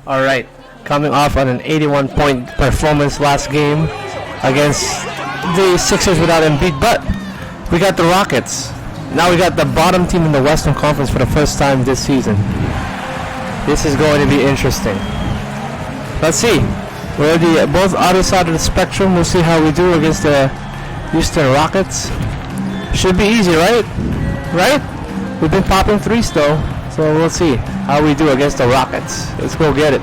All right, coming off on an 81-point performance last game against the Sixers without Embiid, but we got the Rockets. Now we got the bottom team in the Western Conference for the first time this season. This is going to be interesting. Let's see. We're the both other side of the spectrum. We'll see how we do against the Houston Rockets. Should be easy, right? Right? We've been popping threes though, so we'll see how we do against the Rockets. Let's go get it.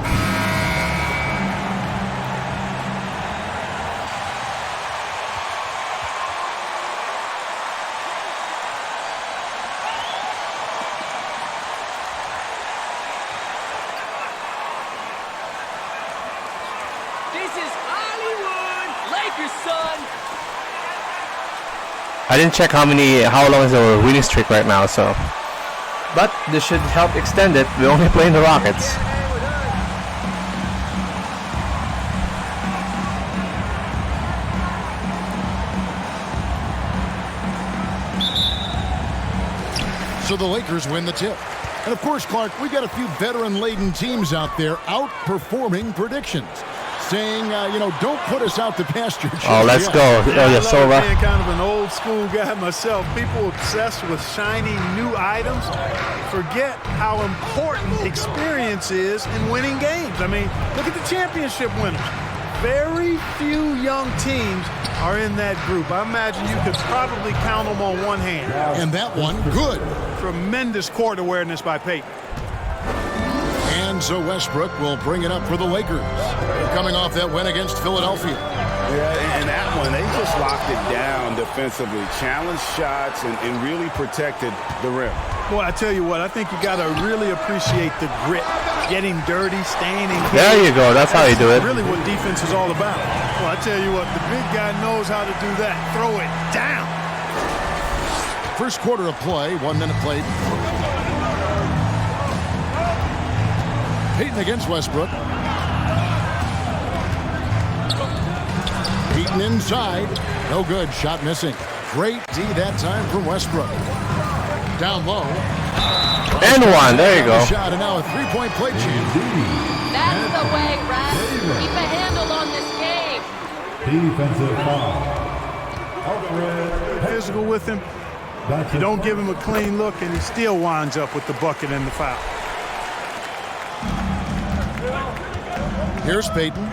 I didn't check how long is our winning streak right now, so. But this should help extend it. We're only playing the Rockets. So the Lakers win the tip. And of course, Clark, we've got a few veteran-laden teams out there outperforming predictions. Saying, don't put us out to pasture. Oh, let's go. Yeah, I love being kind of an old school guy myself. People obsessed with shiny new items forget how important experience is in winning games. I mean, look at the championship winners. Very few young teams are in that group. I imagine you could probably count them on one hand. And that one, good. Tremendous court awareness by Peyton. And so Westbrook will bring it up for the Lakers. They're coming off that win against Philadelphia. Yeah, and that one, they just locked it down defensively. Challenged shots and really protected the rim. Boy, I tell you what, I think you got to really appreciate the grit. Getting dirty, staying in. There you go. That's how you do it. Really what defense is all about. Well, I tell you what, the big guy knows how to do that. Throw it down. First quarter of play, 1 minute played. Peyton against Westbrook. Peyton inside. No good. Shot missing. Great D that time from Westbrook. Down low. And one. There you go. Shot and now a three-point play chance. That's the way, Brad. Keep a handle on this game. Defensive foul. Physical with him. You don't give him a clean look, and he still winds up with the bucket and the foul. Here's Peyton.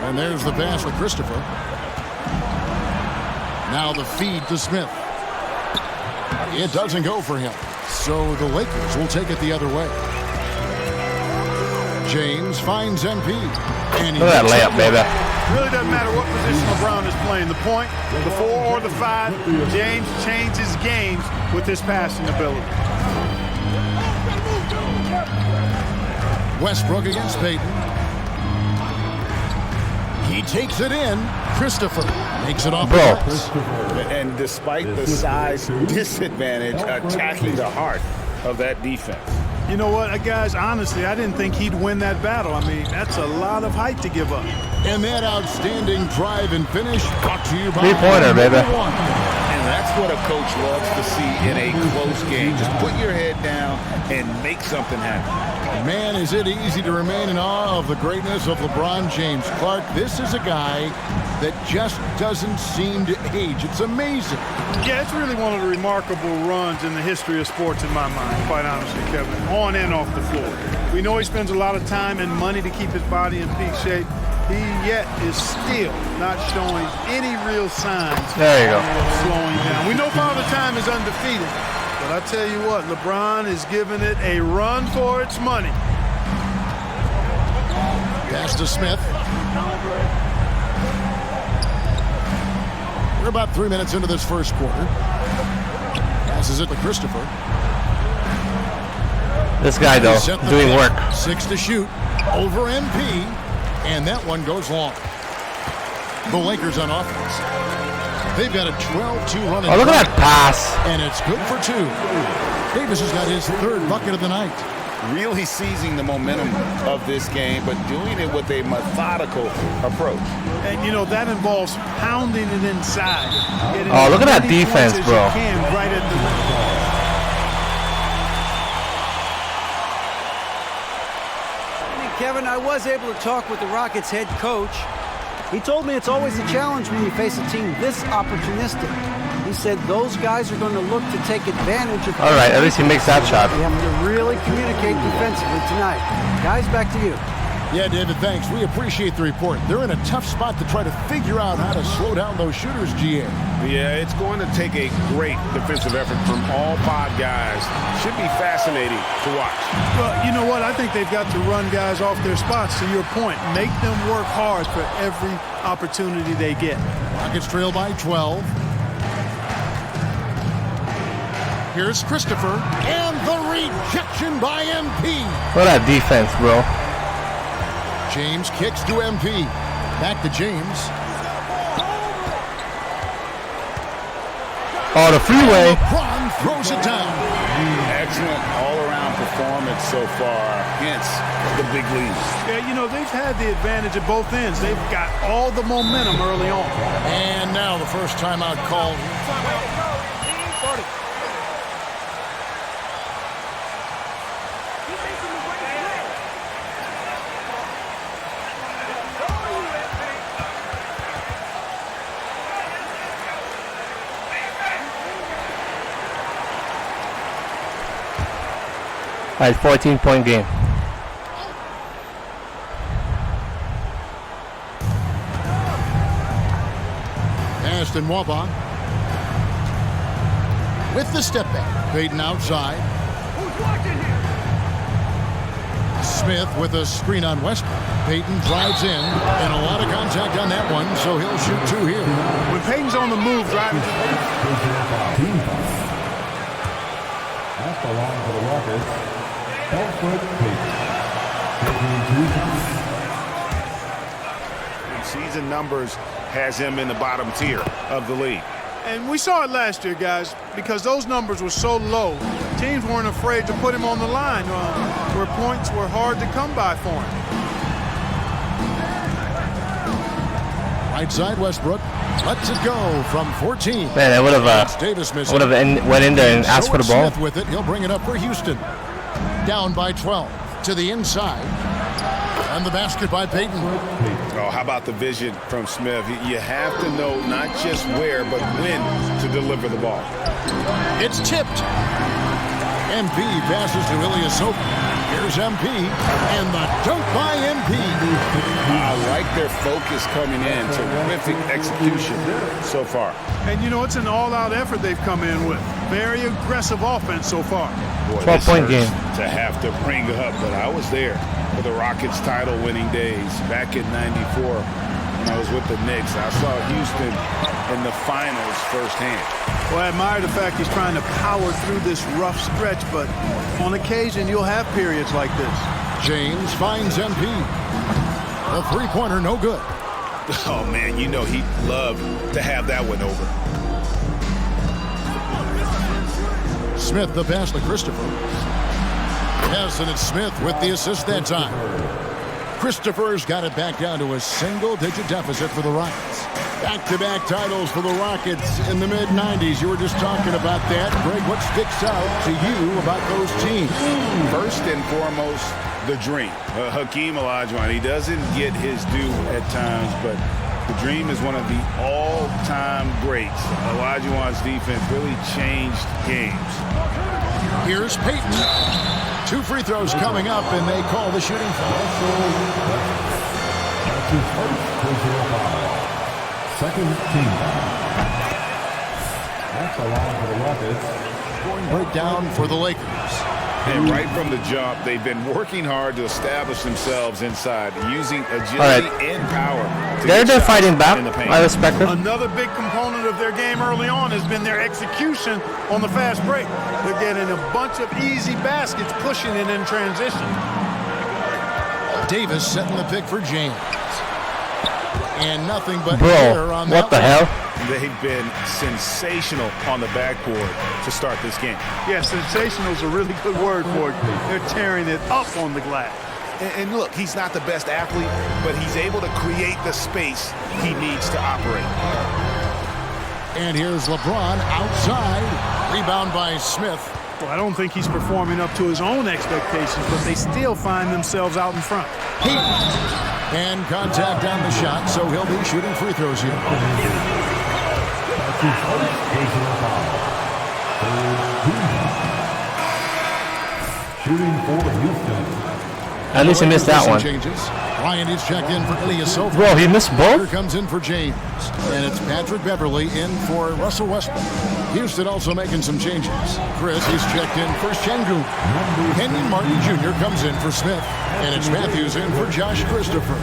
And there's the pass for Christopher. Now the feed to Smith. It doesn't go for him. So the Lakers will take it the other way. James finds MP. And look at that layup, baby. Really doesn't matter what position LeBron is playing. The point, the 4 or the 5. James changes games with his passing ability. Westbrook against Peyton. He takes it in. Christopher makes it off the glass. And despite the size disadvantage, attacking the heart of that defense. You know what, guys, honestly, I didn't think he'd win that battle. I mean, that's a lot of height to give up. And that outstanding drive and finish brought to you by three-pointer, baby. And that's what a coach loves to see in a close game. Just put your head down and make something happen. Man, is it easy to remain in awe of the greatness of LeBron James. Clark, this is a guy that just doesn't seem to age. It's amazing. Yeah, it's really one of the remarkable runs in the history of sports in my mind, quite honestly, Kevin, on and off the floor. We know he spends a lot of time and money to keep his body in peak shape. He yet is still not showing any real signs of slowing down. We know Father Time is undefeated, but I tell you what, LeBron is giving it a run for its money. Pass to Smith. We're about 3 minutes into this first quarter. Passes it to Christopher. This guy, though, doing work. 6 to shoot. Over MP. And that one goes long. The Lakers on offense. They've got a 12-2 run. Oh, look at that pass. And it's good for 2. Davis has got his 3rd bucket of the night. Really seizing the momentum of this game, but doing it with a methodical approach. And, you know, that involves pounding it inside. Oh, look at that defense, bro. Kevin, I was able to talk with the Rockets head coach. He told me it's always a challenge when you face a team this opportunistic. He said those guys are going to look to take advantage of... All right, at least he makes that shot. We have to really communicate defensively tonight. Guys, back to you. Yeah, David, thanks. We appreciate the report. They're in a tough spot to try to figure out how to slow down those shooters, GA. Yeah, it's going to take a great defensive effort from all 5 guys. Should be fascinating to watch. Well, you know what? I think they've got to run guys off their spots, to your point. Make them work hard for every opportunity they get. Rockets trail by 12. Here's Christopher, and the rejection by MP. What a defense, bro. James kicks to MP. Back to James. Oh, the freeway. LeBron throws it down. Excellent all-around performance so far against the big league. Yeah, you know, they've had the advantage at both ends. They've got all the momentum early on. And now the first timeout called. All right, 14-point game. Aston Wapa with the step back. Payton outside. Smith with a screen on Westbrook. Payton drives in, and a lot of contact on that one, so he'll shoot 2 here. When Payton's on the move, driving. That's the line for the Rockets. Season numbers has him in the bottom tier of the league. And we saw it last year, guys, because those numbers were so low. Teams weren't afraid to put him on the line where points were hard to come by for him. Right side, Westbrook lets it go from 14. Man, I would have went in there and asked for the ball. Smith with it. He'll bring it up for Houston. Down by 12 to the inside. And the basket by Payton. Oh, how about the vision from Smith? You have to know not just where, but when to deliver the ball. It's tipped. MP passes to Ilyasova. Here's MP, and the dunk by MP. I like their focus coming in. Terrific execution so far. And, you know, it's an all-out effort they've come in with. Very aggressive offense so far. 12-point game. To have to bring up, but I was there for the Rockets title-winning days back in '94 when I was with the Knicks. I saw Houston in the finals firsthand. Well, I admire the fact he's trying to power through this rough stretch, but on occasion you'll have periods like this. James finds MP. The three-pointer, no good. Oh, man, you know he'd love to have that one over. Smith, the pass to Christopher. Yes, and it's Smith with the assist that time. Christopher's got it back down to a single-digit deficit for the Rockets. Back-to-back titles for the Rockets in the mid-'90s. You were just talking about that. Greg, what sticks out to you about those teams? First and foremost, the dream. Hakeem Olajuwon, he doesn't get his due at times, but the dream is one of the all-time greats. Olajuwon's defense really changed games. Here's Payton. 2 free throws coming up, and they call the shooting foul. That's his first personal foul. Second team. That's the line for the Rockets. Scoring breakdown for the Lakers. And right from the jump, they've been working hard to establish themselves inside, using agility and power. They're fighting back. I respect it. Another big component of their game early on has been their execution on the fast break. They're getting a bunch of easy baskets, pushing it in transition. Davis setting the pick for James. And nothing but Bro, on what the hell? They've been sensational on the backboard to start this game. Yeah, sensational is a really good word for it. They're tearing it up on the glass. And look, he's not the best athlete, but he's able to create the space he needs to operate. And here's LeBron outside. Rebound by Smith. example. I don't think he's performing up to his own expectations, but they still find themselves out in front. And contact on the shot, so he'll be shooting free throws here. Shooting for Houston. At least he missed that one. Changes. Ryan is checked in for Ilyasova. Bro, he missed Here both? comes in for James. And it's Patrick Beverly in for Russell Westbrook. Houston also making some changes. Chris is checked in for Şengün. Kenyon Martin Jr. comes in for Smith. And it's Matthews in for Josh Christopher.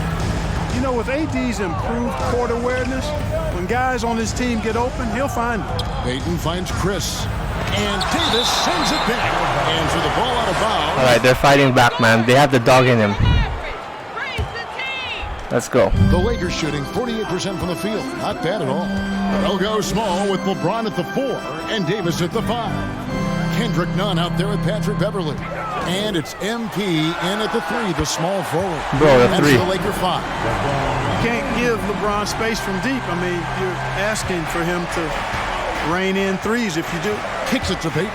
You know, with AD's improved court awareness, when guys on his team get open, he'll find them. Payton finds Chris. And Davis sends it back. And for the ball out of bounds. All right, they're fighting back, man. They have the dog in him. Let's go. The Lakers shooting 48% from the field. Not bad at all. They'll go small with LeBron at the 4 and Davis at the 5. Kendrick Nunn out there with Patrick Beverly. And it's MP in at the 3, the small forward. Bro, the That's 3. the Laker 5. You can't give LeBron space from deep. I mean, you're asking for him to rain in threes if you do. Kicks it to Payton.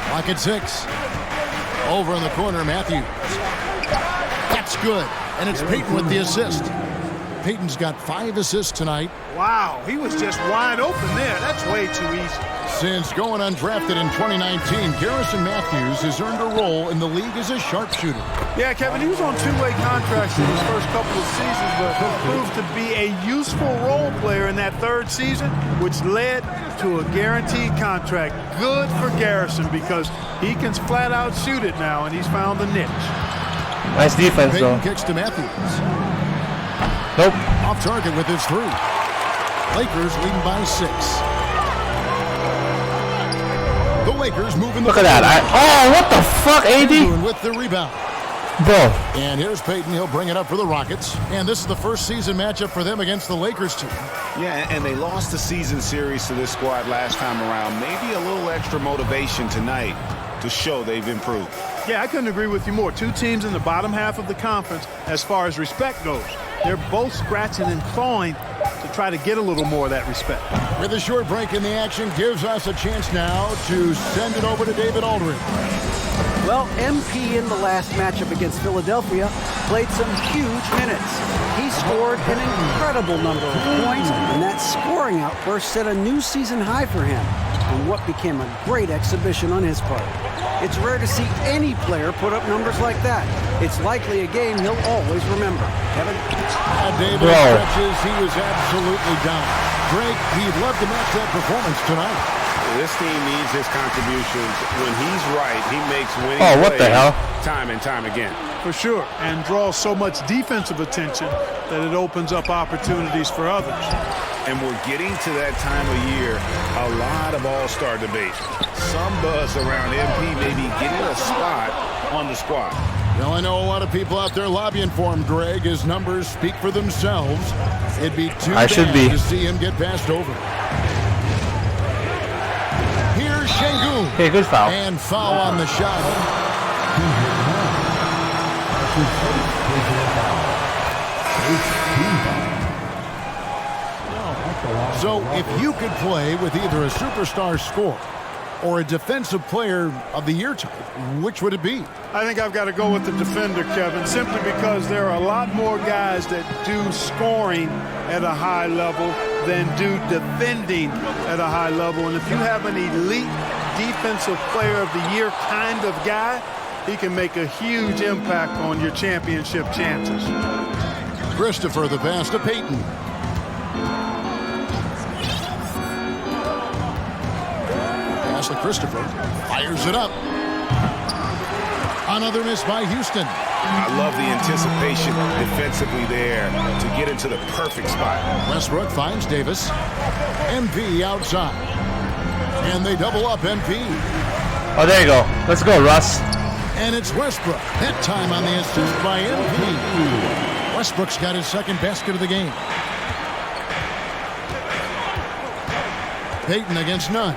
Clock at 6. Over in the corner, Matthews. That's good. And it's Payton with the assist. Payton's got 5 assists tonight. Wow, he was just wide open there. That's way too easy. Since going undrafted in 2019, Garrison Matthews has earned a role in the league as a sharpshooter. Yeah, Kevin, he was on two-way contracts in his first couple of seasons, but proved to be a useful role player in that third season, which led to a guaranteed contract. Good for Garrison because he can flat out shoot it now, and he's found the niche. Nice defense, Payton though. kicks to Matthews. Nope. Off target with his 3. Lakers leading by 6. The Lakers moving the Look at that. Oh, what the fuck, AD? with the rebound. Bro. And here's Payton. He'll bring it up for the Rockets. And this is the first season matchup for them against the Lakers team. Yeah, and they lost the season series to this squad last time around. Maybe a little extra motivation tonight to show they've improved. Yeah, I couldn't agree with you more. Two teams in the bottom half of the conference as far as respect goes. They're both scratching and clawing to try to get a little more of that respect. With a short break in the action, gives us a chance now to send it over to David Aldridge. Well, MP in the last matchup against Philadelphia played some huge minutes. He scored an incredible number of points, and that scoring outburst set a new season high for him in what became a great exhibition on his part. It's rare to see any player put up numbers like that. It's likely a game he'll always remember. Kevin? David stretches. He was absolutely down. Greg, he'd love to match that performance tonight. This team needs his contributions. When he's right, he makes winning Oh, what the plays hell? time and time again. For sure, and draws so much defensive attention that it opens up opportunities for others. And we're getting to that time of year, a lot of all-star debate. Some buzz around MP maybe getting a spot on the squad. Well, I know a lot of people out there lobbying for him, Greg. His numbers speak for themselves. It'd be too bad to see him get passed over. Here's Şengün. Okay, good foul. And foul on the shot. So if you could play with either a superstar scorer or a defensive player of the year type, which would it be? I think I've got to go with the defender, Kevin, simply because there are a lot more guys that do scoring at a high level than do defending at a high level. And if you have an elite defensive player of the year kind of guy, he can make a huge impact on your championship chances. Christopher, the pass to Payton. Pass to Christopher. Fires it up. Another miss by Houston. I love the anticipation defensively there to get into the perfect spot. Westbrook finds Davis. MP outside. And they double up MP. Oh, there you go. Let's go, Russ. And it's Westbrook. That time on the assist by MP. Westbrook's got his second basket of the game. Payton against Nunn.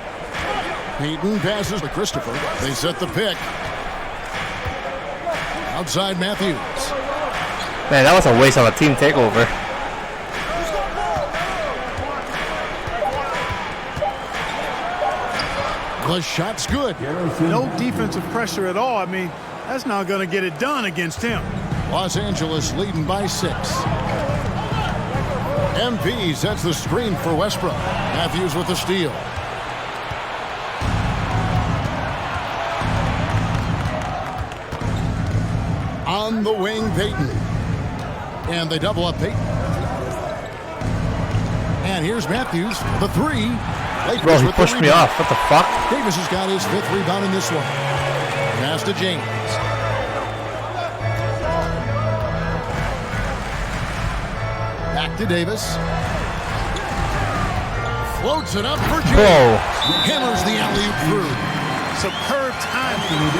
Payton passes to Christopher. They set the pick. Outside Matthews. Man, that was a waste of a team takeover. The shot's good. No defensive pressure at all. I mean, that's not going to get it done against him. Los Angeles leading by 6. MP sets the screen for Westbrook. Matthews with the steal. On the wing, Payton. And they double up Payton. And here's Matthews, the 3. Lakers Bro, he with pushed the me rebound. off. What the fuck? Davis has got his 5th rebound in this one. Pass to James. Back to Davis. Floats it up for James. Bro. Hammers the alley-oop through. Superb timing.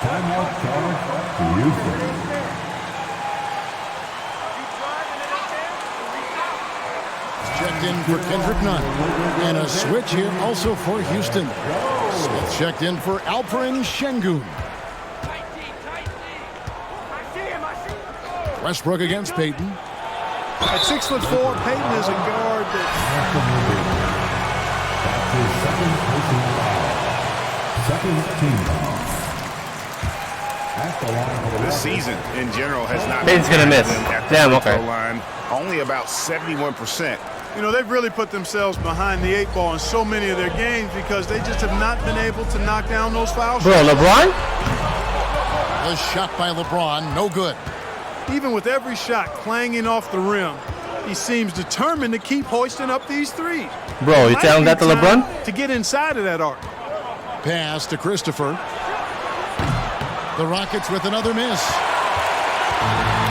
Timeout charge to Houston. Checked in for Kendrick Nunn. And a switch here also for Houston. Smith checked in for Alperen Şengün. Westbrook against Payton. At 6'4", Payton is a guard that... Second team foul. This season in general has not Payton's gonna miss. at the Damn, free okay. throw line. Only about 71%. You know, they've really put themselves behind the 8 ball in so many of their games because they just have not been able to knock down those foul shots. Bro, LeBron? The shot by LeBron, no good. Even with every shot clanging off the rim, he seems determined to keep hoisting up these threes. Bro, you telling that to Might be LeBron? time to get inside of that arc. Pass to Christopher. The Rockets with another miss.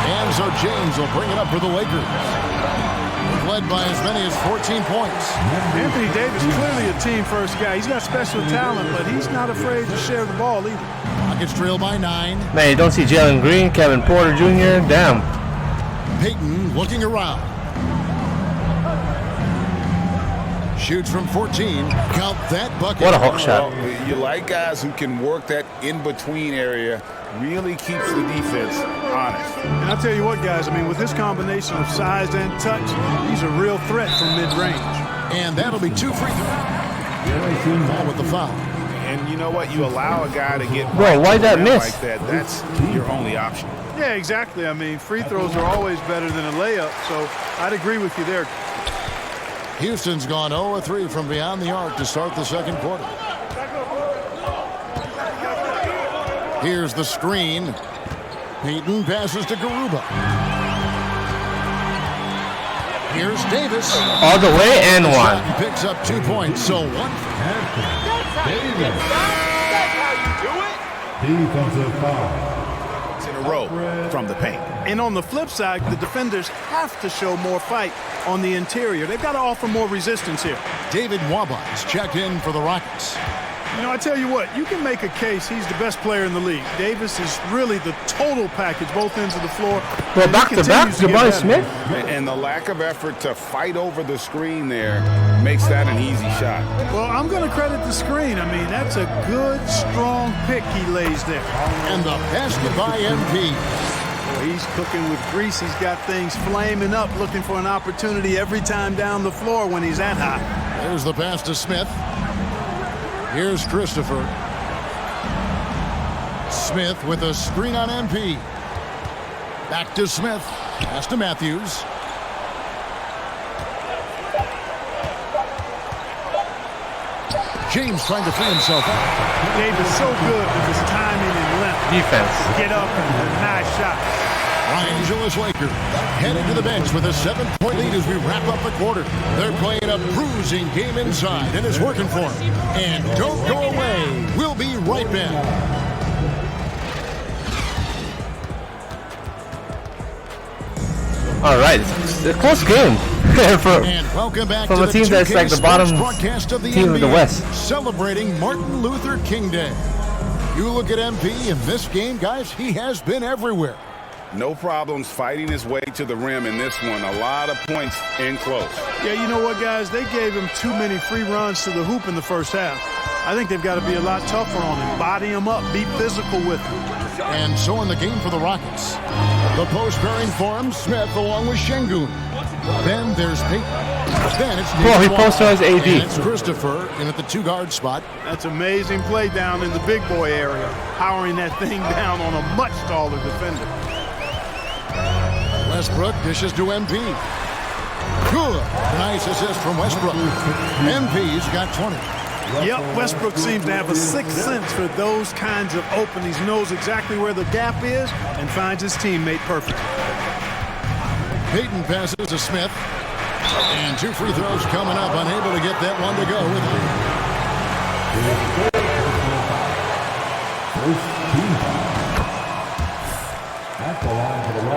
And so James will bring it up for the Lakers. Led by as many as 14 points. Anthony Davis, clearly a team-first guy. He's got special talent, but he's not afraid to share the ball either. Rockets trail by 9. Man, you don't see Jalen Green, Kevin Porter Jr. Damn. Payton looking around. Shoots from 14. Count that bucket. What a hook shot. Well, you like guys who can work that in-between area, really keeps the defense honest. And I'll tell you what, guys, I mean, with this combination of size and touch, he's a real threat from mid-range. And that'll be 2 free throws. Ball with the foul. And you know what? You allow a guy to get Bro, why'd that miss? like that. That's your only option. Yeah, exactly. I mean, free throws are always better than a layup, so I'd agree with you there. Houston's gone 0-3 from beyond the arc to start the second quarter. Here's the screen. Payton passes to Garuba. Here's Davis. All the way and one. He picks up 2 points, so 1. Defensive foul. In a row from the paint. And on the flip side, the defenders have to show more fight on the interior. They've got to offer more resistance here. David Waba is checked in for the Rockets. You know, I tell you what, you can make a case he's the best player in the league. Davis is really the total package, both ends of the floor. Well, And he back to back, continues to get Jabari better. Smith. And the lack of effort to fight over the screen there makes that an easy shot. Well, I'm going to credit the screen. I mean, that's a good, strong pick he lays there. And the basket by MP. Well, he's cooking with grease. He's got things flaming up, looking for an opportunity every time down the floor when he's that hot. There's the pass to Smith. Here's Christopher. Smith with a screen on MP. Back to Smith. Pass to Matthews. James trying to free himself out. Davis so good with his timing and length. Defense. Get up and nice shot. Los Angeles Lakers heading to the bench with a 7-point lead as we wrap up the quarter. They're playing a bruising game inside, and it's working for them. And don't go away. We'll be right back. All right, it's a close game And welcome back from to a team that's 2K like the Sports bottom broadcast of the team of the NBA, West. celebrating Martin Luther King Day. You look at MP in this game, guys, he has been everywhere. No problems fighting his way to the rim in this one. A lot of points in close. Yeah, you know what, guys? They gave him too many free runs to the hoop in the first half. I think they've got to be a lot tougher on him. Body him up, be physical with him. And so in the game for the Rockets. The post pairing forms Smith along with Şengün. Then there's Peyton. Then it's Bro, he posterized AD. And it's Christopher in at the 2-guard spot. That's amazing play down in the big boy area, powering that thing down on a much taller defender. Westbrook dishes to MP. Good. Nice assist from Westbrook. MP's got 20. Yep, Westbrook seems to have a sixth sense for those kinds of openings. Knows exactly where the gap is and finds his teammate perfectly. Peyton passes to Smith. And 2 free throws coming up. Unable to get that one to go with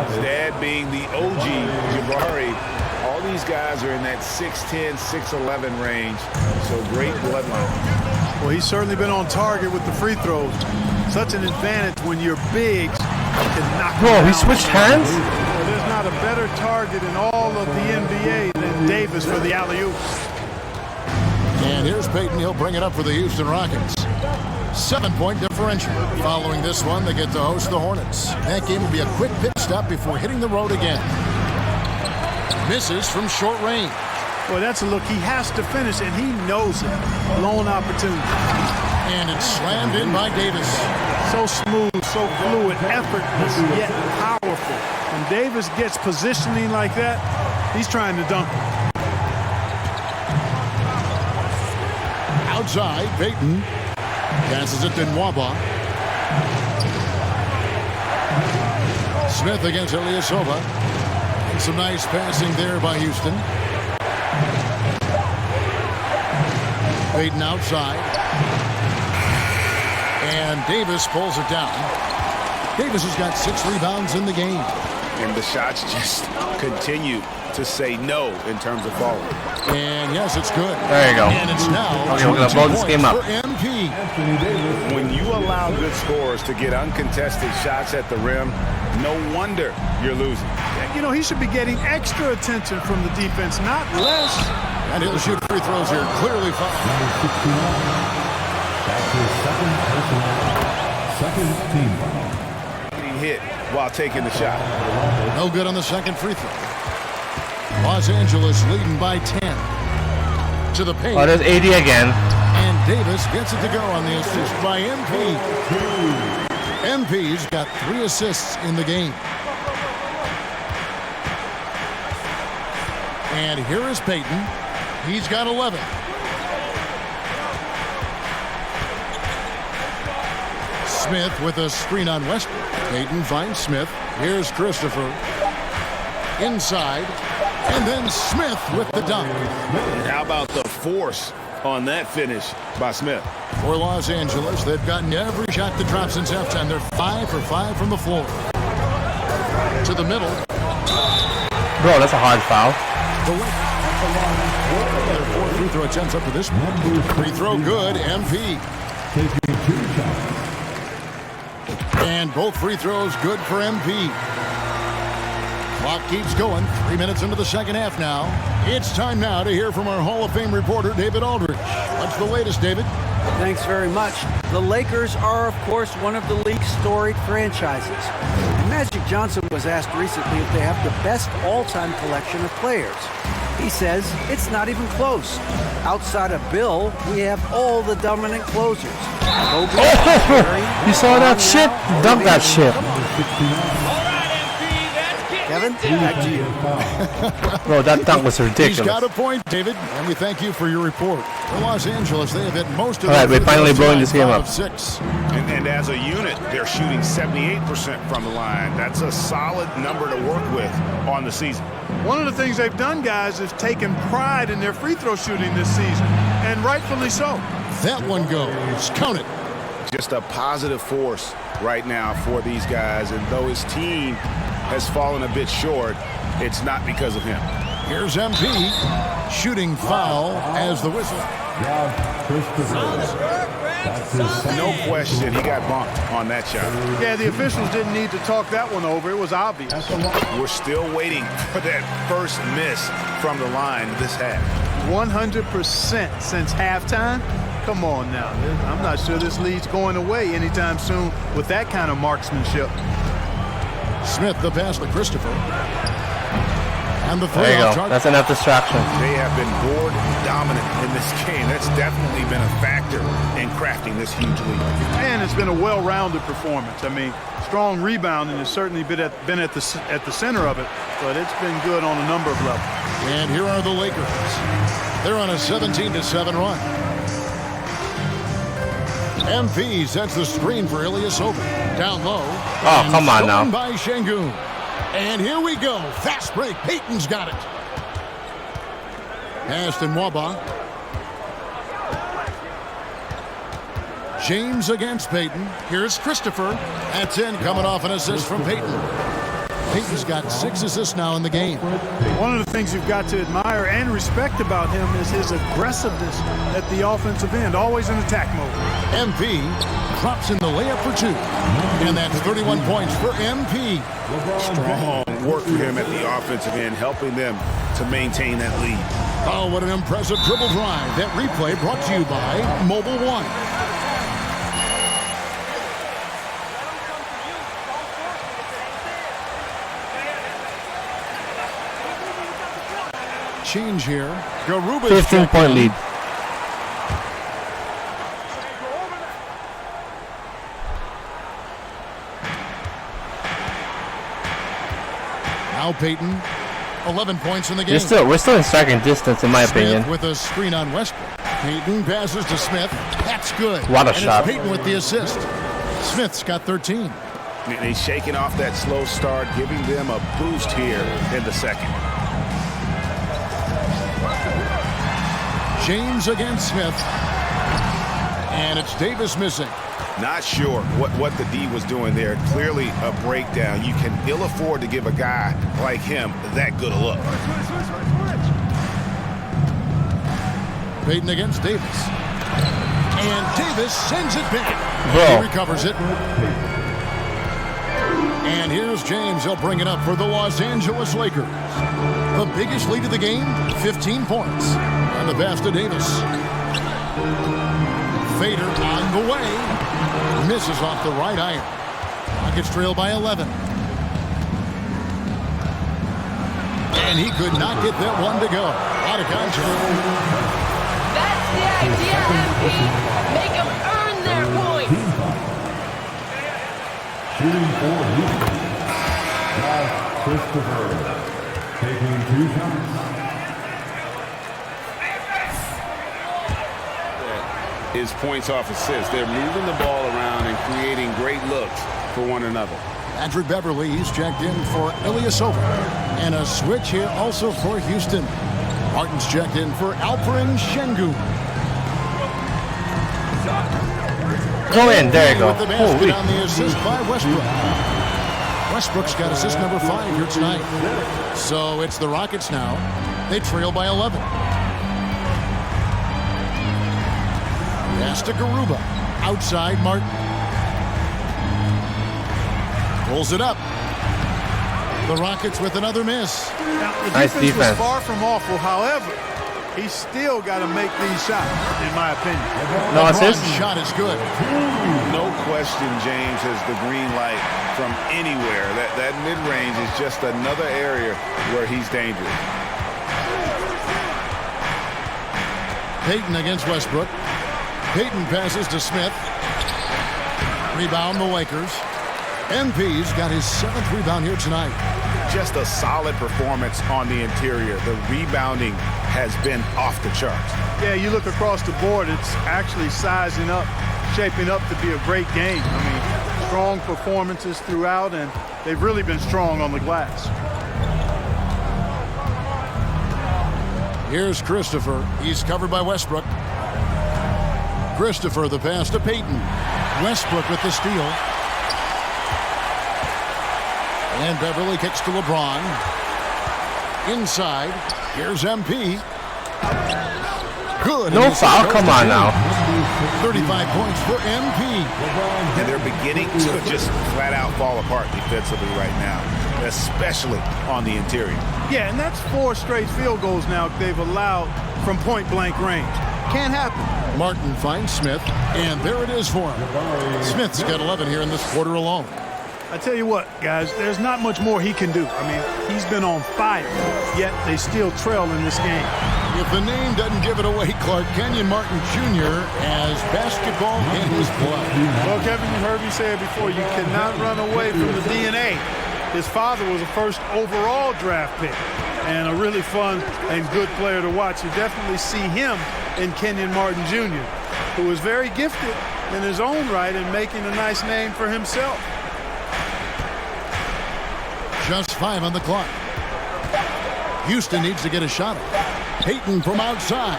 His dad being the OG Jabari. All these guys are in that 6'10", 6'11" range. So great bloodline. Well, he's certainly been on target with the free throws. Such an advantage when you're big. Bro, he switched hands? Well, there's not a better target in all of the NBA than Davis for the alley-oop. And here's Peyton. He'll bring it up for the Houston Rockets. 7-point differential. Following this one, they get to host the Hornets. That game will be a quick pit stop before hitting the road again. Misses from short range. Well, that's a look he has to finish, and he knows it. Blown opportunity. And it's slammed in by Davis. So smooth, so fluid, effortless, yet powerful. When Davis gets positioning like that, he's trying to dunk it. Outside, Peyton passes it to Nwaba. Smith against Ilyasova. And some nice passing there by Houston. Peyton outside. And Davis pulls it down. Davis has got 6 rebounds in the game. And the shots just continue to say no in terms of falling. And yes, it's good. There you go. And it's now Okay, we're going to blow this game up. for MP. When you allow good scorers to get uncontested shots at the rim, no wonder you're losing. You know, he should be getting extra attention from the defense, not less. And he'll shoot free throws here. Clearly fouled. That's his second team foul. Getting hit while taking the shot. No good on the second free throw. Los Angeles leading by 10. To the paint. Oh, there's AD again. And Davis gets it to go on the assist by MP. MP's got 3 assists in the game. And here is Peyton. He's got 11. Smith with a screen on Westbrook. Peyton finds Smith. Here's Christopher. Inside. And then Smith with the dunk. How about the force on that finish by Smith? For Los Angeles, they've gotten every shot that dropped since halftime. They're 5 for 5 from the floor. To the middle. Bro, that's a hard foul. Their 4 free throw attempts up to this one. Free throw good, MP. Taking 2 shots. And both free throws good for MP. Clock keeps going. 3 minutes into the second half now. It's time now to hear from our Hall of Fame reporter, David Aldridge. What's the latest, David? Thanks very much. The Lakers are, of course, one of the league's storied franchises. And Magic Johnson was asked recently if they have the best all-time collection of players. He says it's not even close. Outside of Bill, we have all the dominant closers. Kobe, You saw that shit? Dunk that shit. Kevin, back to you. Bro, that dunk was He's ridiculous. got a point, David, and we thank you for your report. For Los Angeles, they have hit most of All right, their we're finally free throws blowing this game tonight, up. 5 of 6. And as a unit, they're shooting 78% from the line. That's a solid number to work with on the season. One of the things they've done, guys, is taken pride in their free throw shooting this season, and rightfully so. That one goes. Count it. Just a positive force right now for these guys. And though his team has fallen a bit short, it's not because of him. Here's MP. Shooting foul as the whistle. No question, he got bumped on that shot. Yeah, the officials didn't need to talk that one over. It was obvious. We're still waiting for that first miss from the line this half. 100% since halftime. Come on now. I'm not sure this lead's going away anytime soon with that kind of marksmanship. Smith, the pass to Christopher. And the There you go. That's enough distraction. They have been board dominant in this game. That's definitely been a factor in crafting this huge lead. And it's been a well-rounded performance. I mean, strong rebounding has certainly been at the center of it, but it's been good on a number of levels. And here are the Lakers. They're on a 17-7 run. MP sets the screen for Ilyasova. Down low. Oh, come on now. By Şengün. And here we go. Fast break. Payton's got it. Aston Waba. James against Payton. Here's Christopher. That's in, coming off an assist from Payton. Payton's got 6 assists now in the game. One of the things you've got to admire and respect about him is his aggressiveness at the offensive end, always in attack mode. MP drops in the layup for 2. And that's 31 points for MP. Strong work for him at the offensive end, helping them to maintain that lead. Oh, what an impressive dribble drive. That replay brought to you by Mobile One. Change here. Garuba's 15-point lead. Now Payton, 11 points in the game. We're still in striking distance, in my opinion. Smith with a screen on Westbrook. Payton passes to Smith. That's good. What a and shot. It's Payton with the assist. Smith's got 13. He's shaking off that slow start, giving them a boost here in the second. James against Smith. And it's Davis missing. Not sure what the D was doing there. Clearly a breakdown. You can ill afford to give a guy like him that good a look. Payton against Davis. And Davis sends it back. Bro. He recovers it. And here's James. He'll bring it up for the Los Angeles Lakers. The biggest lead of the game, 15 points. And the pass to Davis. Fader on the way. Misses off the right iron. Rockets trail by 11. And he could not get that one to go. Out of contact. That's the idea, MP. Make them earn their points. Shooting for Houston. Now Christopher taking 2 shots. His points off assists. They're moving the ball around and creating great looks for one another. Patrick Beverly, he's checked in for Ilyasova. And a switch here also for Houston. Martin's checked in for Alperen Şengün. Go in. There you go. With the basket Holy. on the assist by Westbrook. Westbrook's got assist number 5 here tonight. So it's the Rockets now. They trail by 11. Pass to Garuba. Outside Martin. Pulls it up. The Rockets with another miss. Now, the Nice defense defense. was far from awful. However, he's still got to make these shots, in my opinion. No LeBron's assist. shot is good. No question James has the green light from anywhere. That mid-range is just another area where he's dangerous. Payton against Westbrook. Payton passes to Smith. Rebound the Lakers. MP's got his 7th rebound here tonight. Just a solid performance on the interior. The rebounding has been off the charts. Yeah, you look across the board, it's actually sizing up, shaping up to be a great game. I mean, strong performances throughout, and they've really been strong on the glass. Here's Christopher. He's covered by Westbrook. Christopher, the pass to Payton. Westbrook with the steal. And Beverly kicks to LeBron. Inside. Here's MP. Good. No foul. Come on now. 35 points for MP. And they're beginning to just flat out fall apart defensively right now, especially on the interior. Yeah, and that's 4 straight field goals now they've allowed from point-blank range. Can't happen. Martin finds Smith, and there it is for him. Smith's got 11 here in this quarter alone. I tell you what, guys, there's not much more he can do. I mean, he's been on fire, yet they still trail in this game. If the name doesn't give it away, Clark, Kenyon Martin Jr. has basketball in his blood. Well, Kevin, you heard me say it before. You cannot run away from the DNA. His father was a first overall draft pick and a really fun and good player to watch. You definitely see him in Kenyon Martin Jr., who is very gifted in his own right and making a nice name for himself. Just 5 on the clock. Houston needs to get a shot. Payton from outside.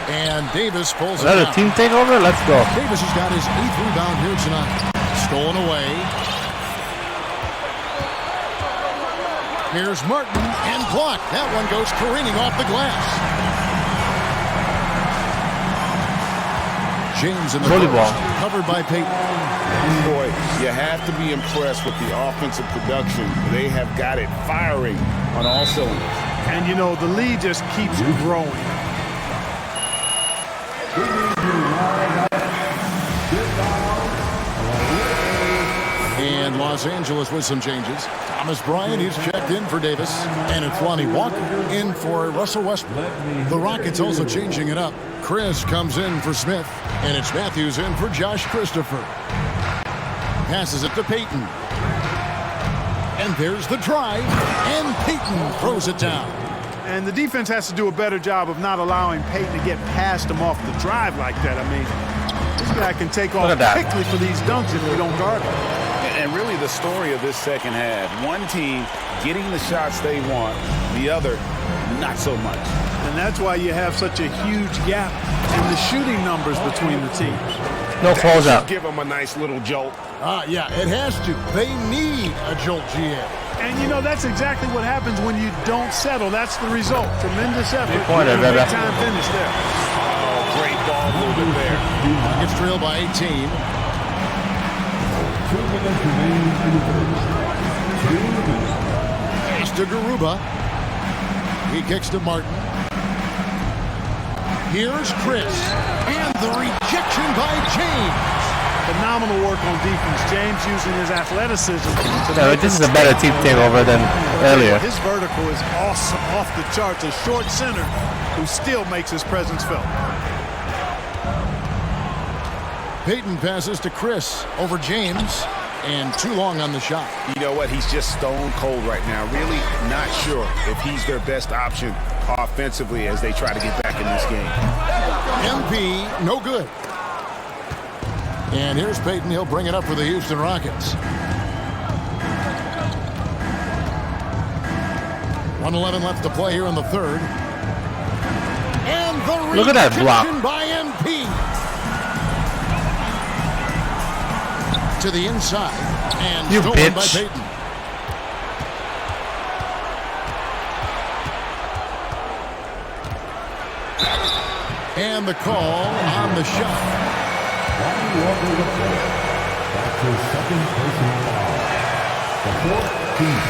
And Davis pulls Is that it a out. team takeover? Let's go. Davis has got his 8th rebound here tonight. Stolen away. Here's Martin and blocked. That one goes careening off the glass. James in the Volleyball. post, covered by Payton. Boy, you have to be impressed with the offensive production. They have got it firing on all cylinders. And, you know, the lead just keeps growing. And Los Angeles with some changes. Thomas Bryant, he's checked in for Davis. And it's Lonnie Walker in for Russell Westbrook. The Rockets also changing it up. Chris comes in for Smith. And it's Matthews in for Josh Christopher. Passes it to Payton. And there's the drive. And Payton throws it down. And the defense has to do a better job of not allowing Payton to get past him off the drive like that. I mean, this guy can take off quickly for these dunks if we don't guard him. And really the story of this second half, one team getting the shots they want, the other not so much. And that's why you have such a huge gap in the shooting numbers between the teams. No closeout. Give them a nice little jolt. Yeah, it has to. They need a jolt, GA. And, you know, that's exactly what happens when you don't settle. That's the result. Tremendous effort. Pointer, and a baby. big-time finish there. Oh, great ball movement there. Gets trailed by 18. 2 minutes remaining in the first. 2 minutes. Pass to Garuba. He kicks to Martin. Here's Chris. And the rejection by James. Phenomenal work on defense. James using his athleticism. Yeah, this is a better team takeover than earlier. His vertical is awesome, off the charts. A short center who still makes his presence felt. Payton passes to Chris over James. And too long on the shot. You know what? He's just stone cold right now. Really not sure if he's their best option offensively as they try to get back in this game. MP, no good. And here's Payton. He'll bring it up for the Houston Rockets. 1:11 left to play here in the third. And the Look at that block. rejection by MP. To the inside. And You stolen bitch. by Payton. And the call on the shot. Lonnie Walker the fourth. That's his second personal foul. The fourth team.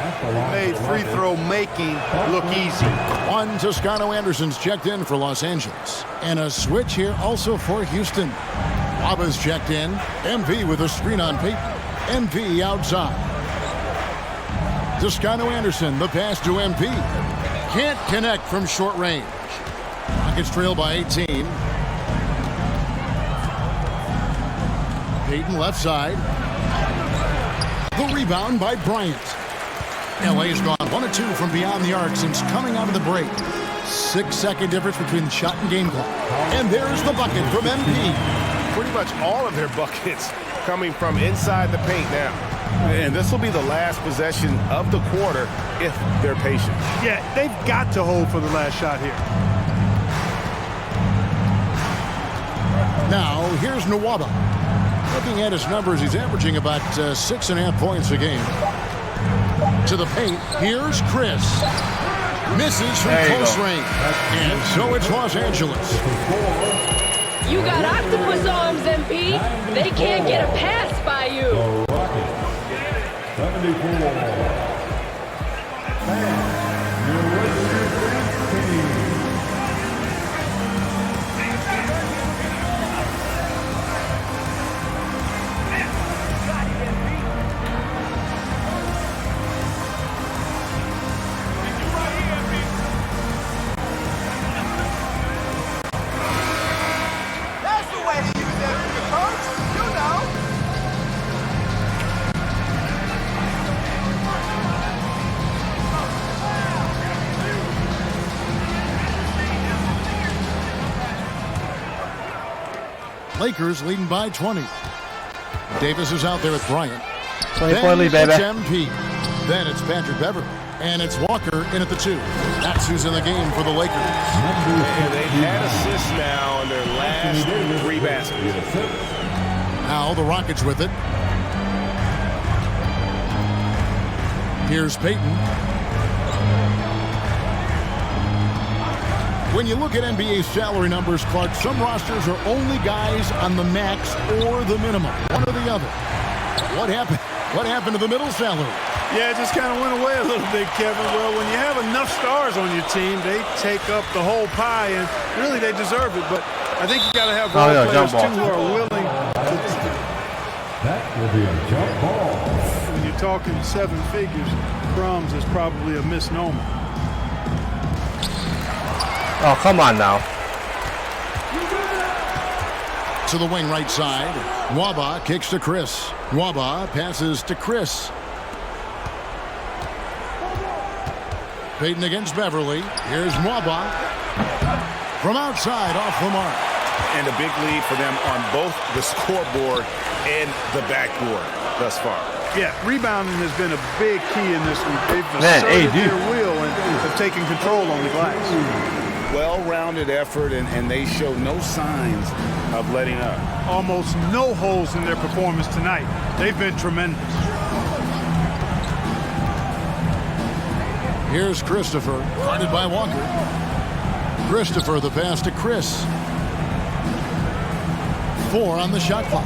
At the line Made for free Rockets. throw making look easy. One Toscano Anderson's checked in for Los Angeles. And a switch here also for Houston. Waba's checked in. MP with a screen on Payton. MP outside. Toscano Anderson, the pass to MP. Can't connect from short range. Rockets trail by 18. Payton left side. The rebound by Bryant. LA's gone 1 of 2 from beyond the arc since coming out of the break. 6-second difference between shot and game clock. And there's the bucket from MP. Pretty much all of their buckets coming from inside the paint now. And this will be the last possession of the quarter if they're patient. Yeah, they've got to hold for the last shot here. Now, here's Nwaba. Looking at his numbers, he's averaging about 6.5 points a game. To the paint, here's Chris. Misses from close range. And so it's Los Angeles. You got octopus arms, MP. They can't get a pass by you. The Rockets. 74. And your resident team. Lakers leading by 20. Davis is out there with Bryant. 24 lead, baby. It's MP. Then it's Patrick Beverly. And it's Walker in at the 2. That's who's in the game for the Lakers. And they've had assists now in their last 3 baskets. Now the Rockets with it. Here's Payton. When you look at NBA salary numbers, Clark, some rosters are only guys on the max or the minimum, one or the other. What happened? What happened to the middle salary? Yeah, it just kind of went away a little bit, Kevin. Well, when you have enough stars on your team, they take up the whole pie, and really they deserve it. But I think you got to have role players, too, who are willing to... That will be a jump ball. When you're talking 7 figures, crumbs is probably a misnomer. Oh, come on now. To the wing right side. Waba kicks to Chris. Waba passes to Chris. Payton against Beverly. Here's Waba. From outside, off the mark. And a big lead for them on both the scoreboard and the backboard thus far. Yeah, rebounding has been a big key in this week. They've asserted their will and have taken control on the glass. Well-rounded effort, and they show no signs of letting up. Almost no holes in their performance tonight. They've been tremendous. Here's Christopher, guarded by Walker. Christopher, the pass to Chris. 4 on the shot clock.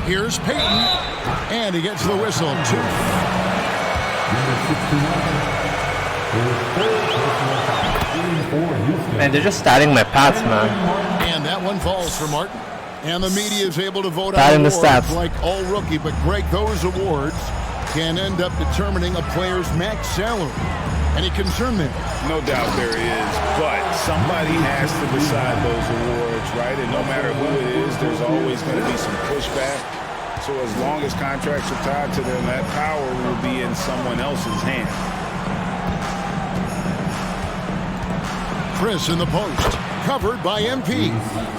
Here's Payton, and he gets the whistle. 2. Man, they're just starting my paths, man. And that one falls for Martin. And the media is able to vote Starting out the awards stats. like all rookie. But, Greg, those awards can end up determining a player's max salary. Any concern there? No doubt there is, but somebody has to decide those awards, right? And no matter who it is, there's always going to be some pushback. So as long as contracts are tied to them, that power will be in someone else's hands. Chris in the post, covered by MP.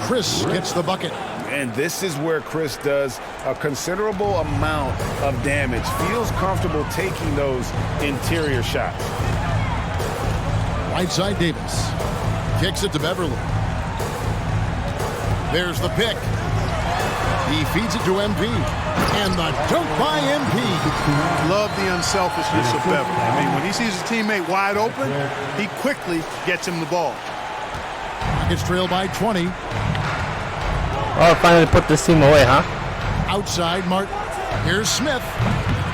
Chris gets the bucket. And this is where Chris does a considerable amount of damage. Feels comfortable taking those interior shots. Right side Davis. Kicks it to Beverly. There's the pick. He feeds it to MP. And the dunk by MP. Love the unselfishness of Beverly. I mean, when he sees his teammate wide open, he quickly gets him the ball. It's trailed by 20. Oh, finally put this team away, huh? Outside Martin. Here's Smith.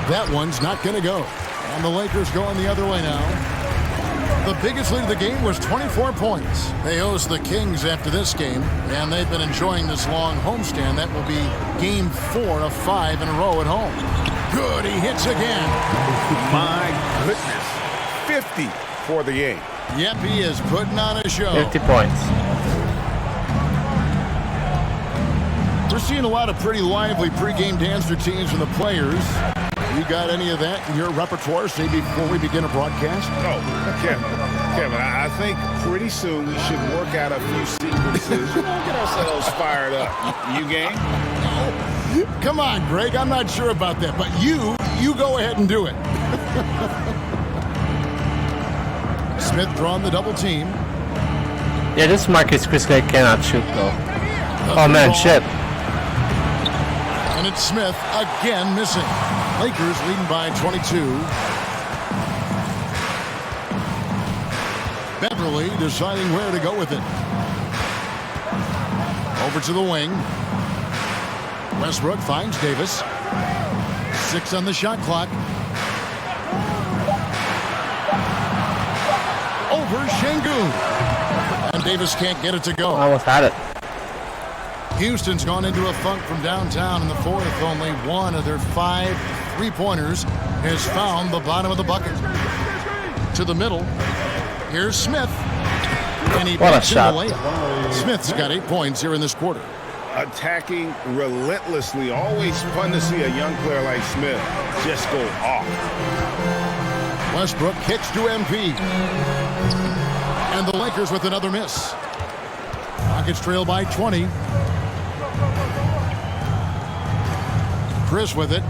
That one's not going to go. And the Lakers going the other way now. The biggest lead of the game was 24 points. They host the Kings after this game, and they've been enjoying this long homestand. That will be game 4 of 5 in a row at home. Good, he hits again. My goodness, 50 for the game. Yep, he is putting on a show. 50 points. We're seeing a lot of pretty lively pregame dance routines from the players. You got any of that in your repertoire, say, before we begin a broadcast? Oh, Kevin, I think pretty soon we should work out a few sequences. Get ourselves fired up. You game? Come on, Greg. I'm not sure about that, but you go ahead and do it. Smith drawing the double team. Yeah, this Marcus Chris guy cannot shoot, though. Oh, man, shit. And it's Smith again missing. Lakers leading by 22. Beverly deciding where to go with it. Over to the wing. Westbrook finds Davis. 6 on the shot clock. Over Şengün. And Davis can't get it to go. Almost had it. Houston's gone into a funk from downtown in the fourth. Only one of their 5 3-pointers has found the bottom of the bucket. To the middle. Here's Smith. And he what a puts in shot. the layup. Smith's got 8 points here in this quarter. Attacking relentlessly. Always fun to see a young player like Smith just go off. Westbrook kicks to MP. And the Lakers with another miss. Rockets trail by 20. Chris with it.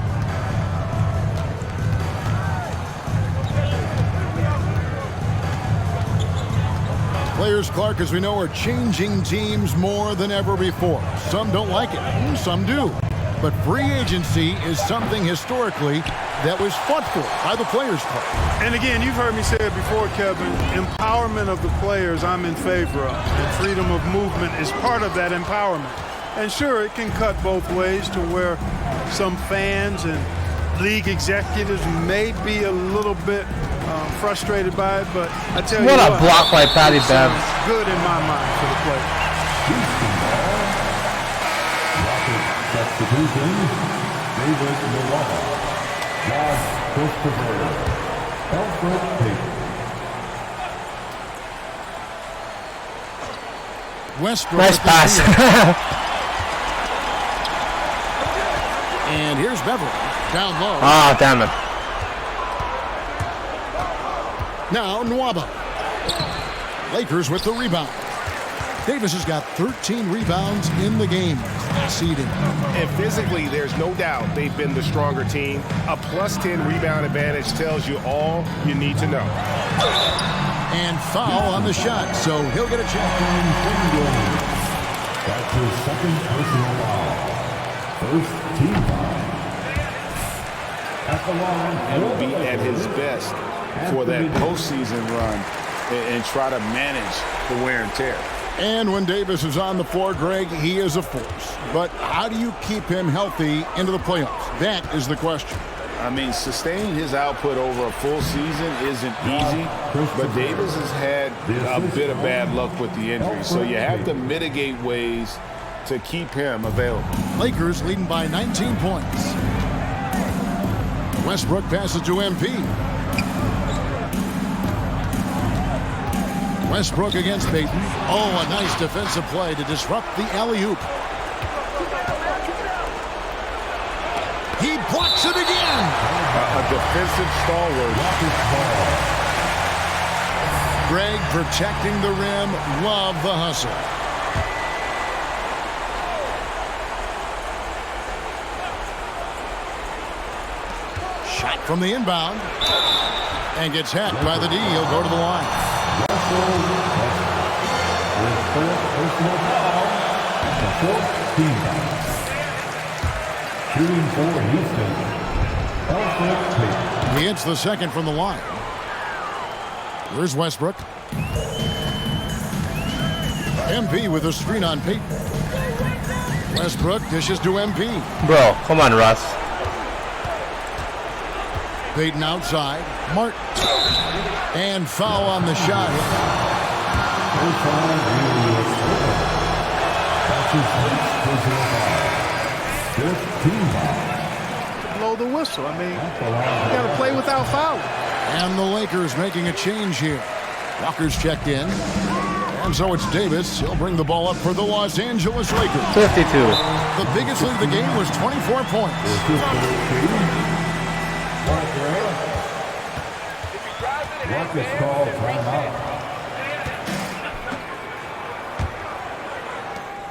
Players, Clark, as we know, are changing teams more than ever before. Some don't like it, some do. But free agency is something historically that was fought for by the Players Club. And again, you've heard me say it before, Kevin, empowerment of the players I'm in favor of. And freedom of movement is part of that empowerment. And sure, it can cut both ways to where some fans and league executives may be a little bit frustrated by it, but I tell you what a block by Patty Bev. Good in my mind for the players. Substitution, David Milwaukee. Josh Christopher. Alfred Payton. Westbrook. Nice pass. And here's Beverly down low. Ah, damn it. Now Nwaba. Lakers with the rebound. Davis has got 13 rebounds in the game. Class eating. And physically, there's no doubt they've been the stronger team. A +10 rebound advantage tells you all you need to know. And foul on the shot, so he'll get a check. That's his second personal foul. First team foul. At the line, And will be at his best for that postseason run and try to manage the wear and tear. And when Davis is on the floor, Greg, he is a force. But how do you keep him healthy into the playoffs? That is the question. I mean, sustaining his output over a full season isn't easy, but Davis has had a bit of bad luck with the injury, so you have to mitigate ways to keep him available. Lakers leading by 19 points. Westbrook passes to MP. Westbrook against Payton. Oh, a nice defensive play to disrupt the alley-oop. He blocks it again. A defensive stalwart. Greg protecting the rim. Love the hustle. Shot from the inbound. And gets hacked by the D. He'll go to the line. Shooting for Houston. Alfred Payton. He hits the second from the line. Here's Westbrook. MP with a screen on Payton. Westbrook dishes to MP. Bro, come on, Russ. Payton outside. Martin. And foul on the shot. Blow the whistle. I mean, you got to play without fouling. And the Lakers making a change here. Walker's checked in. And so it's Davis. He'll bring the ball up for the Los Angeles Lakers. 52. The biggest lead of the game was 24 points. Rockets call timeout.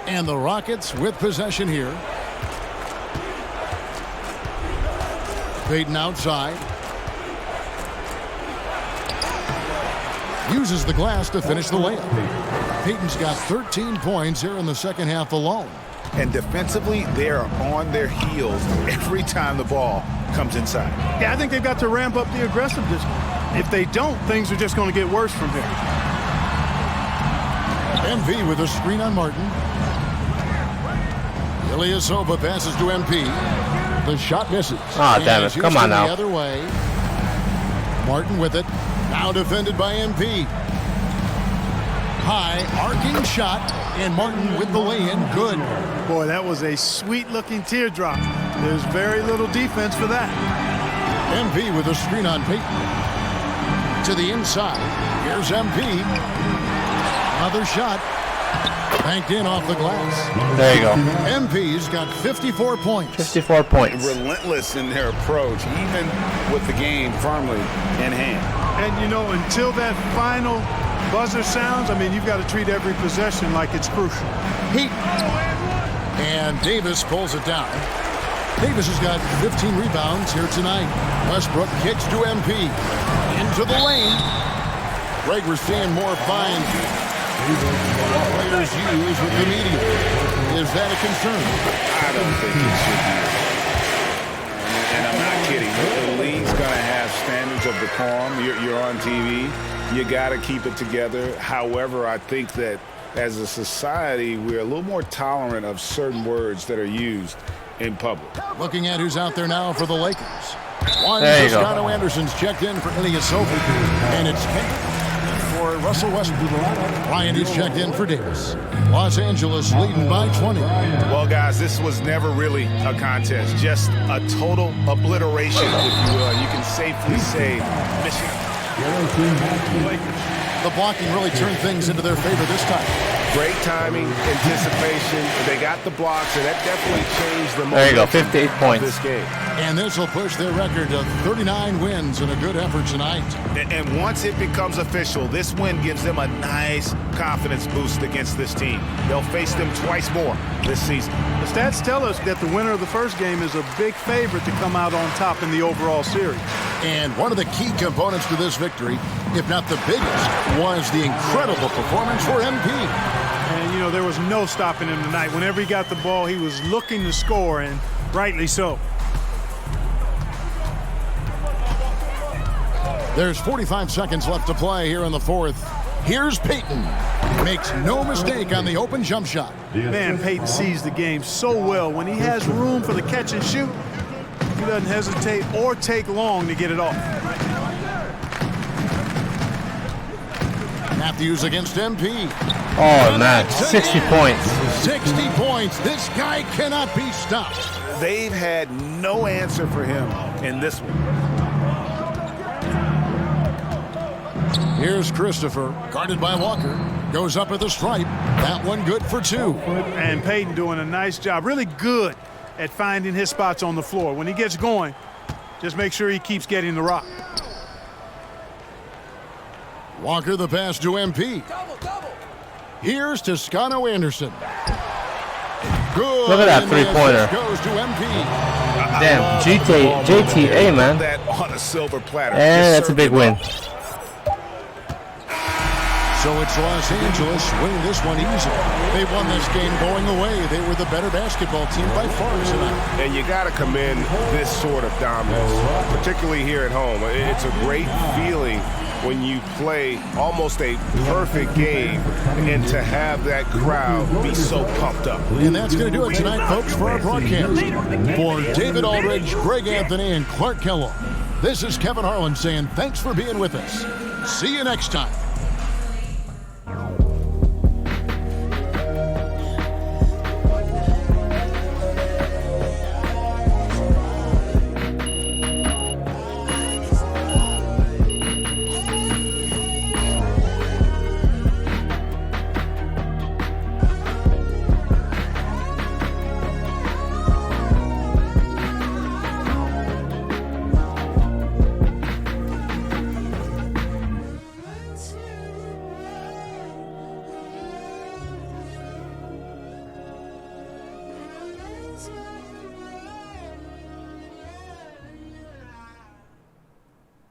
And the Rockets with possession here. Payton outside. Uses the glass to finish the layup. Payton's got 13 points here in the second half alone. And defensively, they are on their heels every time the ball comes inside. Yeah, I think they've got to ramp up the aggressiveness. If they don't, things are just going to get worse from here. MV with a screen on Martin. Ilyasova passes to MP. The shot misses. Ah, damn it. Come on now. The other way. Martin with it. Now defended by MP. High arcing shot. And Martin with the lay-in. Good. Boy, that was a sweet-looking teardrop. There's very little defense for that. MP with a screen on Payton. To the inside. Here's MP. Another shot. Banked in off the glass. There you go. MP's got 54 points. 54 points. Relentless in their approach, even with the game firmly in hand. And, you know, until that final buzzer sounds, I mean, you've got to treat every possession like it's crucial. And Davis pulls it down. Davis has got 15 rebounds here tonight. Westbrook kicks to MP. Into the lane. Greg, we're seeing more fine players used with the media. Is that a concern? I don't think it should be. And I'm not kidding. The league's going to have standards of decorum. You're on TV. You got to keep it together. However, I think that as a society, we're a little more tolerant of certain words that are used in public. Looking at who's out there now for the Lakers. Juan There you go. Toscano Anderson's checked in for Ilyasova. And it's Kent for Russell Westbrook. Ryan is checked in for Davis. Los Angeles leading by 20. Well, guys, this was never really a contest. Just a total obliteration, if you will. You can safely say Michigan. The blocking really turned things into their favor this time. Great timing, anticipation. They got the blocks, and that definitely changed the There you go, momentum 58 of points. this game. And this will push their record to 39 wins and a good effort tonight. And once it becomes official, this win gives them a nice confidence boost against this team. They'll face them twice more this season. The stats tell us that the winner of the first game is a big favorite to come out on top in the overall series. And one of the key components to this victory, if not the biggest, was the incredible performance for MP. And, you know, there was no stopping him tonight. Whenever he got the ball, he was looking to score, and rightly so. There's 45 seconds left to play here in the fourth. Here's Peyton. Makes no mistake on the open jump shot. Man, Peyton sees the game so well. When he has room for the catch and shoot, he doesn't hesitate or take long to get it off. Matthews against MP. Oh, man. 60 points. 60 points. This guy cannot be stopped. They've had no answer for him in this one. Here's Christopher, guarded by Walker. Goes up at the stripe. That one good for two. And Peyton doing a nice job. Really good at finding his spots on the floor. When he gets going, just make sure he keeps getting the rock. Walker the pass to MP. Here's Toscano Anderson. Good. Look at that And the three-pointer. assist goes to MP. Damn, JTA, man. That on a silver platter. And that's a big win. So it's Los Angeles winning this one easily. They won this game going away. They were the better basketball team by far tonight. And you got to commend this sort of dominance, particularly here at home. It's a great feeling when you play almost a perfect game and to have that crowd be so pumped up. And that's going to do it tonight, folks, for our broadcast. For David Aldridge, Greg Anthony, and Clark Kellogg, this is Kevin Harlan saying thanks for being with us. See you next time. Thank you.